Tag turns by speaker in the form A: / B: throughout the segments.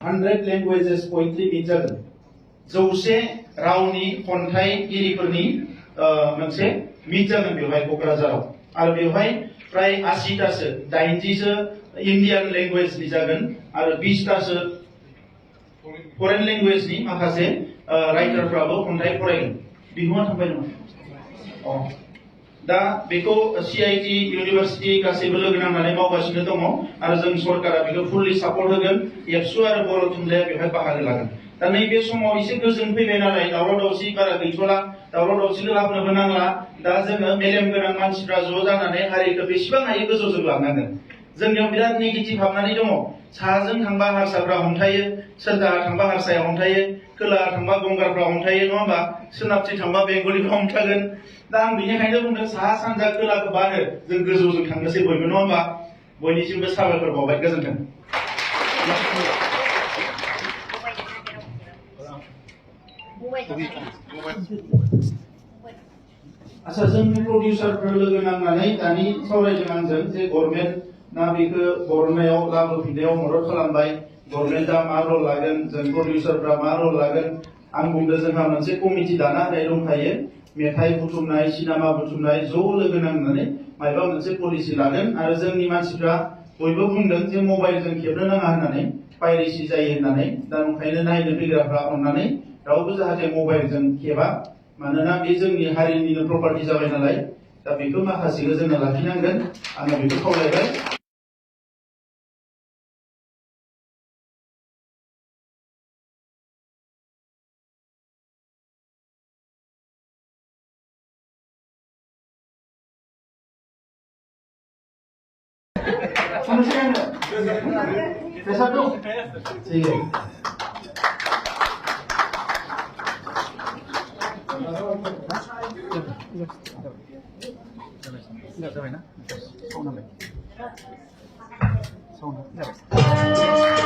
A: 100 languages poetry बिजागोन 100 रावनि खन्थाइगिरिफोरनि मोनसे मिट जागोन बेवहाय क'क्राझाराव आरो बेवहाय प्राय 80तासो 80सो इन्डियान लेंगुवेजनि जागोन आरो 20तासो फरेन लेंगुवेजनि माखासे राइटारफ्राबो खन्थाइ फरायगोन बिहुआ थांबाय नामा दा बेखौ CIT इउनिभार्सिटी गासैबो लोगो नांनानै मावगासिनो दङ आरो जों सरकारा बेखौ फुल्लि सापर्ट होगोन एबसु आरो बर' थुनलाइया बेवहाय बाहागो लागोन दा नैबे समाव एसे गोजोन फैबाय नालाय दावराव दावसि बारा गैथ'ला दावराव दावसिखौ लाबोनोबो नांला दा जोङो मेलेम गोनां मानसिफ्रा ज' जानानै हारिखौ बेसेबां हायो गोजौजों लांनांगोन जोंनियाव बिराद नेगेटिभ हाबनानै दङ साहाजों थांबा हारसाफ्रा हमथायो सोरजाहा थांबा हारसाया हमथायो खोलाहा थांबा गंगारफ्रा हमथायो नङा होमबा सोनाबथिं थांबा बेंगलिफ्रा हमथागोन दा आं बेनिखायनो बुंदों साहा सानजा खोलाखौ बानो जों गोजौजों थांनोसै बयबो नङा होमबा बयनिसिमबो साबायखर बावबाय गोजोन्थों आच्छा जोंनि प्रडिउसारफोर लोगो नांनानै दानि सावरायदों आंजों जे गभर्नमेन्ट ना बेखौ बरननायाव लाबोफिननायाव मदद खालामबाय गभर्नमेन्टआ मा रल लागोन जों प्रडिउसारफ्रा मा रल लागोन आं बुंदों जोंहा मोनसे कमिटि दाना होनाय दंखायो मेथाइ बुथुमनाय सिनेमा बुथुमनाय ज' लोगो नांनानै माबा मोनसे पलिसि लागोन आरो जोंनि मानसिफ्रा बयबो बुंदों जे मबाइलजों खेबनो नाङा होननानै पाइरेसि जायो होननानै दा ओंखायनो नायनो फैग्राफ्रा अननानै रावबो जाहाथे मबाइलजों खेबा मानोना बे जोंनि हारिनिनो प्रपार्टि जाबाय नालाय दा बेखौ माखासेखौ जोङो लाखिनांगोन आङो बेखौ खावलायबाय Satu. Sige. Enggak sampai na? Sound sampai. Sound sampai.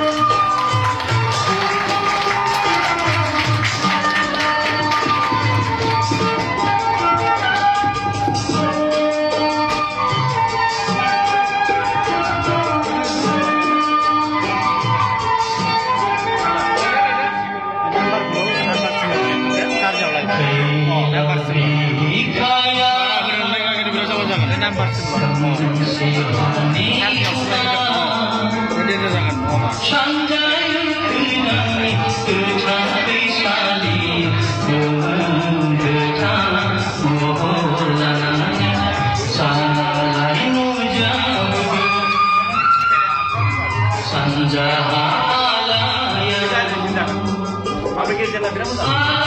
A: Apa